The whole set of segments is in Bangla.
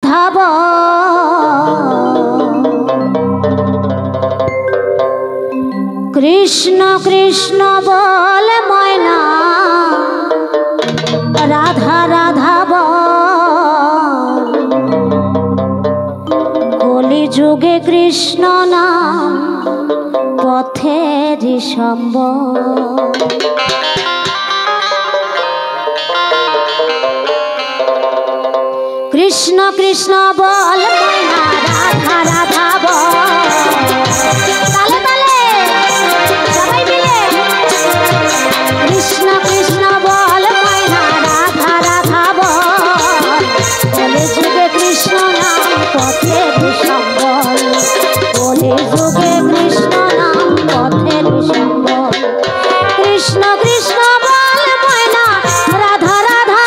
রাধাব কৃষ্ণ কৃষ্ণ বল ময়না রাধা রাধাব কলি যুগে কৃষ্ণ নাম পথের সম্বল। কৃষ্ণ কৃষ্ণ বল ময়না রাধা রাধা বল তালে তালে সবাই মিলে কৃষ্ণ কৃষ্ণ বল ময়না রাধা রাধা বল বলে যুগে কৃষ্ণ নাম পথের সম্বল বলে যুগে কৃষ্ণ নাম পথের সম্বল। কৃষ্ণ কৃষ্ণ বল ময়না রাধা রাধা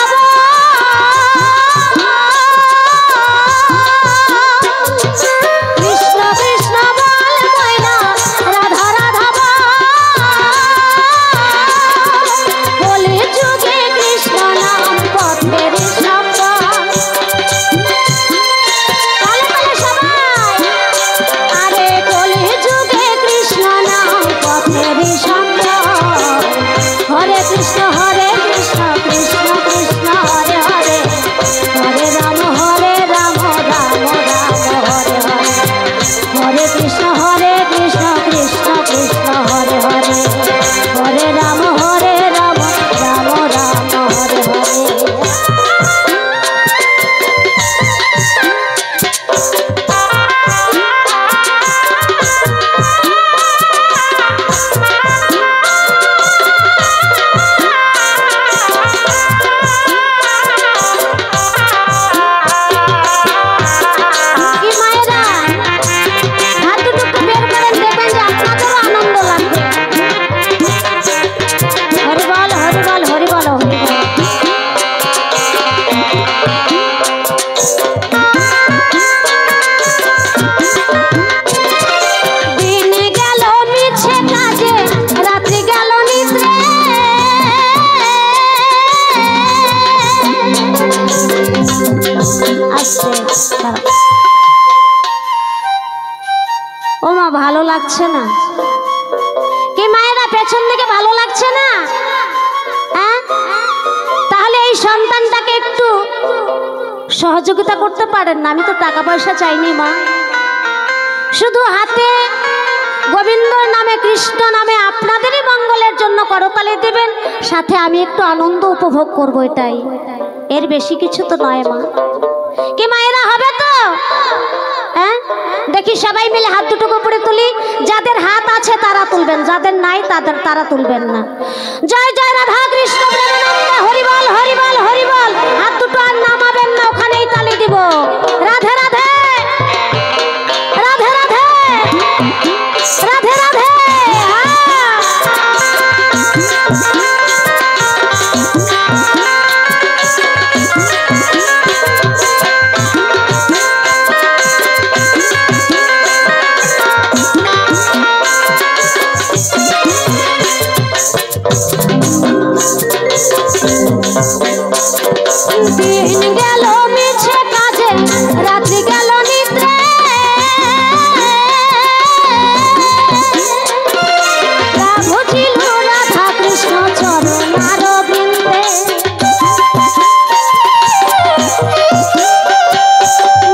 ওমা ভালো লাগছে না কি মায়েরা পেছন থেকে ভালো লাগছে না হ্যাঁ তাহলে এই সন্তানটাকে একটু সহযোগিতা করতে পারেন না আমি তো টাকা পয়সা চাইনি মা শুধু হাতে গোবিন্দ নামে কৃষ্ণ নামে আপনাদেরই মঙ্গলের জন্য করতালি দেবেন সাথে আমি একটু আনন্দ উপভোগ করব এটাই এর বেশি কিছু তো নয় মা কি মায়েরা হবে তো হ্যাঁ দেখি সবাই মিলে হাত দুটো উপরে তুলি যাদের হাত আছে তারা তুলবেন যাদের নাই তারা তুলবেন না জয় জয় রাধা কৃষ্ণ প্রেমানন্দে হরি বল হরি বল হরি বল হাত দুটো আর নামাবেন না ওখানেই তালি দিব রাধে রাধে রাধে রাধে রাধে রাধে দিন গেল মিছে কাজে রাত্রি গেল নিদ্রে বুঝিল রাধা কৃষ্ণ চরণার বৃন্দে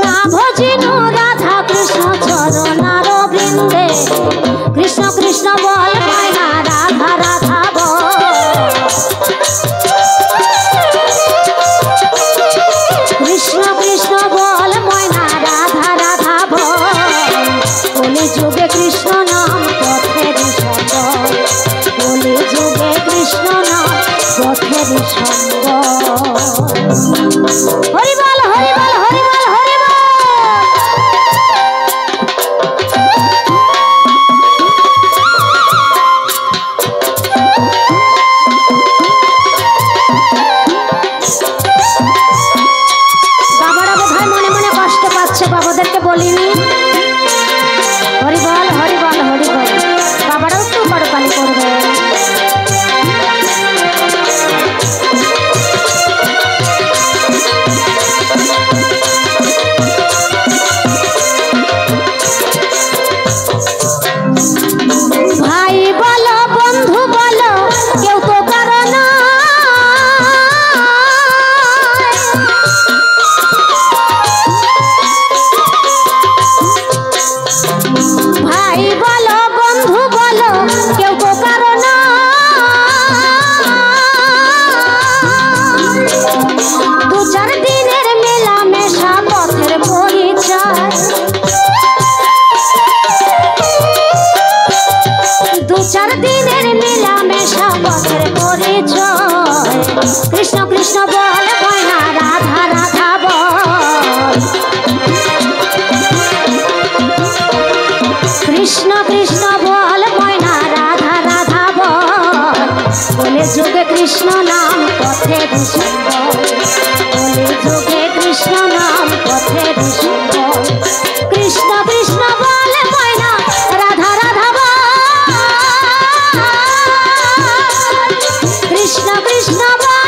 না বুঝিল রাধা কৃষ্ণ চরণার বৃন্দে কৃষ্ণ কৃষ্ণ বল ময়না রাধা রাধা বল কৃষ্ণ কৃষ্ণ বল ময়না রাধা রাধা বল বলে যুগে কৃষ্ণ নাম পথের সম্বল বলে যুগে কৃষ্ণ নাম পথের সম্বল হরি বল হরি বল হরি বল হরি বল বাবাদেরকে বলিনি হরি বল হরি বল হরি বল বাবারাও তো করতালি করবে কৃষ্ণ নাম পথের সুন্দর, কলি যুগে কৃষ্ণ নাম পথের সুন্দর। কৃষ্ণ কৃষ্ণ বলে ময়না রাধা রাধা বল, কৃষ্ণ কৃষ্ণ বল